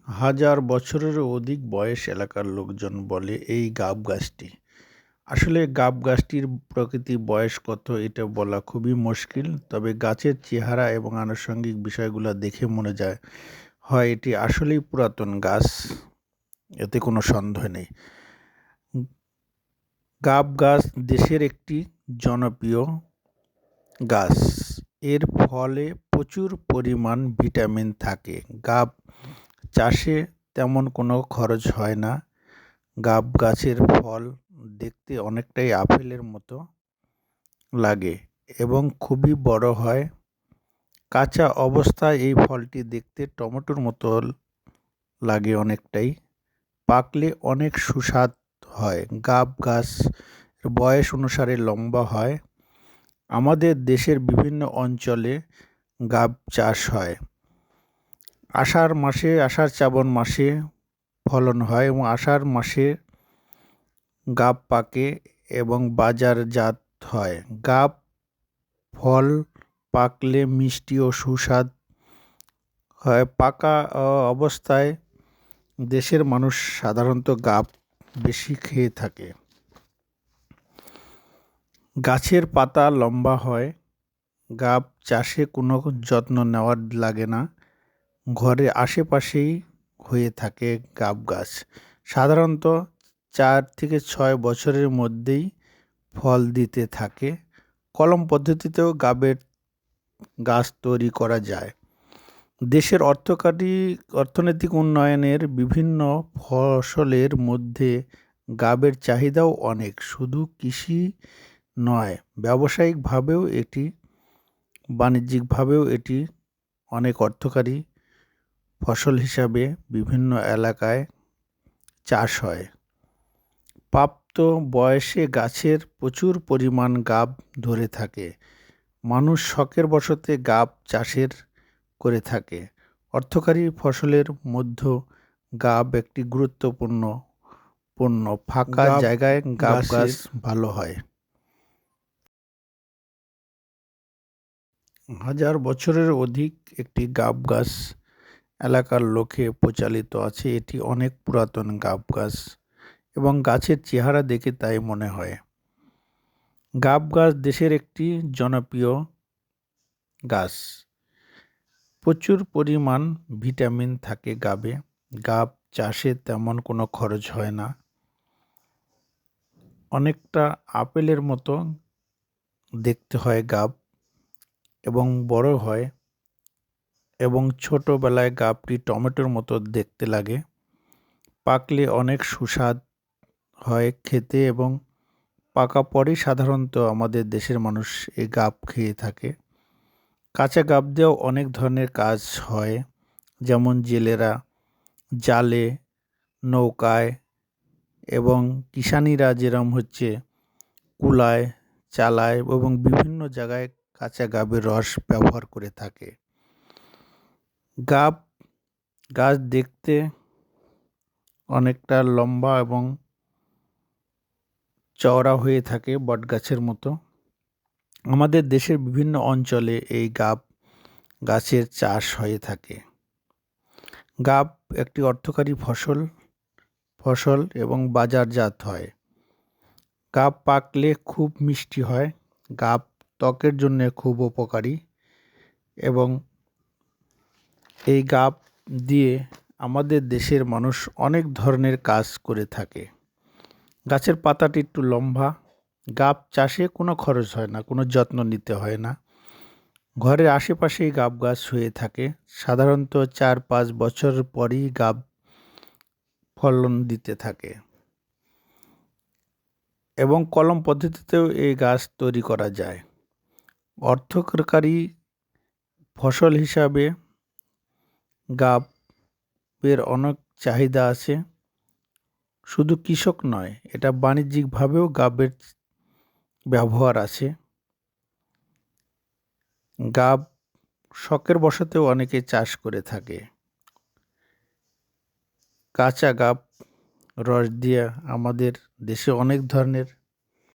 হাজার বছরেরও অধিক বয়স এলাকার লোকজন বলে এই গাব গাছটি। আসলে গাব গাছটির প্রকৃতি বয়স কত এটা বলা খুবই মুশকিল। তবে গাছের চেহারা এবং আনুষঙ্গিক বিষয়গুলো দেখে মনে হয় এটি আসলেই পুরাতন গাছ, এতে কোনো সন্দেহ নেই। গাব গাছ দেশের একটি জনপ্রিয় গাছ। এর ফলে প্রচুর পরিমাণ ভিটামিন থাকে। গাব চাষে তেমন কোনো খরচ হয় না। গাব গাছের ফল দেখতে অনেকটাই আপেলের মতো লাগে এবং খুবই বড় হয়। কাঁচা অবস্থায় এই ফলটি দেখতে টমেটোর মতো লাগে অনেকটাই। পাকলে অনেক সুস্বাদ হয়। গাব গাছ বয়স অনুসারে লম্বা হয়। আমাদের দেশের বিভিন্ন অঞ্চলে গাব চাষ হয়। আষাঢ় শ্রাবণ মাসে ফলন হয় এবং আষাঢ় মাসে গাব পাকে এবং বাজারজাত হয়। গাব ফল পাকলে মিষ্টি ও সুস্বাদ হয়। পাকা অবস্থায় দেশের মানুষ সাধারণত গাব বেশি খেয়ে থাকে। গাছের পাতা লম্বা হয়। গাব চাষে কোনো যত্ন নেওয়ার লাগে না। ঘরের আশেপাশেই হয়ে থাকে গাব গাছ। সাধারণত 4 থেকে 6 বছরের মধ্যেই ফল দিতে থাকে। কলম পদ্ধতিতেও গাবের গাছ তৈরি করা যায়। দেশের অর্থনৈতিক উন্নয়নের বিভিন্ন ফসলের মধ্যে গাবের চাহিদাও অনেক। শুধু কৃষি নয়, বাণিজ্যিকভাবেও এটি অনেক অর্থকারী ফসল হিসাবে বিভিন্ন এলাকায় চাষ হয়। প্রাপ্ত বয়সে গাছের প্রচুর পরিমাণ গাব ধরে থাকে। মানুষ শখের বশতে গাব চাষের করে থাকে। অর্থকারী ফসলের মধ্যে গাব একটি গুরুত্বপূর্ণ পণ্য। ফাঁকা জায়গায় গাব গাছ ভালো হয়। হাজার বছরের অধিক একটি গাব গাছ এলাকার লোকে প্রচলিত আছে। এটি অনেক পুরাতন গাব গাছ এবং গাছের চেহারা দেখে তাই মনে হয়। গাব গাছ দেশের একটি জনপ্রিয় গাছ। প্রচুর পরিমাণ ভিটামিন থাকে গাবে। গাব চাষে তেমন কোনো খরচ হয় না। অনেকটা আপেলের মতো দেখতে হয় গাব এবং বড় হয় এবং ছোটবেলায় গাবটি টমেটোর মতো দেখতে লাগে। পাকলে অনেক সুস্বাদ হয় খেতে এবং পাকা পরেই সাধারণত আমাদের দেশের মানুষ এই গাব খেয়ে থাকে। কাঁচা গাব দিয়েও অনেক ধরনের কাজ হয়, যেমন জেলেরা জালে, নৌকায় এবং কিষানীরা যেরকম কুলায়, চালায় এবং বিভিন্ন জায়গায় কাঁচা গাবের রস ব্যবহার করে থাকে। গাব গাছ দেখতে অনেকটা লম্বা এবং চওড়া হয়ে থাকে বটগাছের মতো। আমাদের দেশের বিভিন্ন অঞ্চলে এই গাব গাছের চাষ হয়ে থাকে। গাব একটি অর্থকারী ফসল এবং বাজারজাত হয়। গাব পাকলে খুব মিষ্টি হয়। গাব ত্বকের জন্য খুব উপকারী এবং এই গাব দিয়ে আমাদের দেশের মানুষ অনেক ধরনের কাজ করে থাকে। গাছের পাতাটি একটু লম্বা। গাব চাষে কোনো খরচ হয় না, কোনো যত্ন নিতে হয় না। ঘরের আশেপাশেই গাব গাছ হয়ে থাকে। সাধারণত 4-5 বছর পরই গাব ফলন দিতে থাকে এবং কলম পদ্ধতিতেও এই গাছ তৈরি করা যায়। অর্থকারী ফসল হিসাবে গাবের অনেক চাহিদা আছে। শুধু কৃষক নয়, এটা বাণিজ্যিকভাবেও গাবের ব্যবহার আছে। গাব শখের বশতেও অনেকে চাষ করে থাকে। কাঁচা গাব রস দিয়ে আমাদের দেশে অনেক ধরনের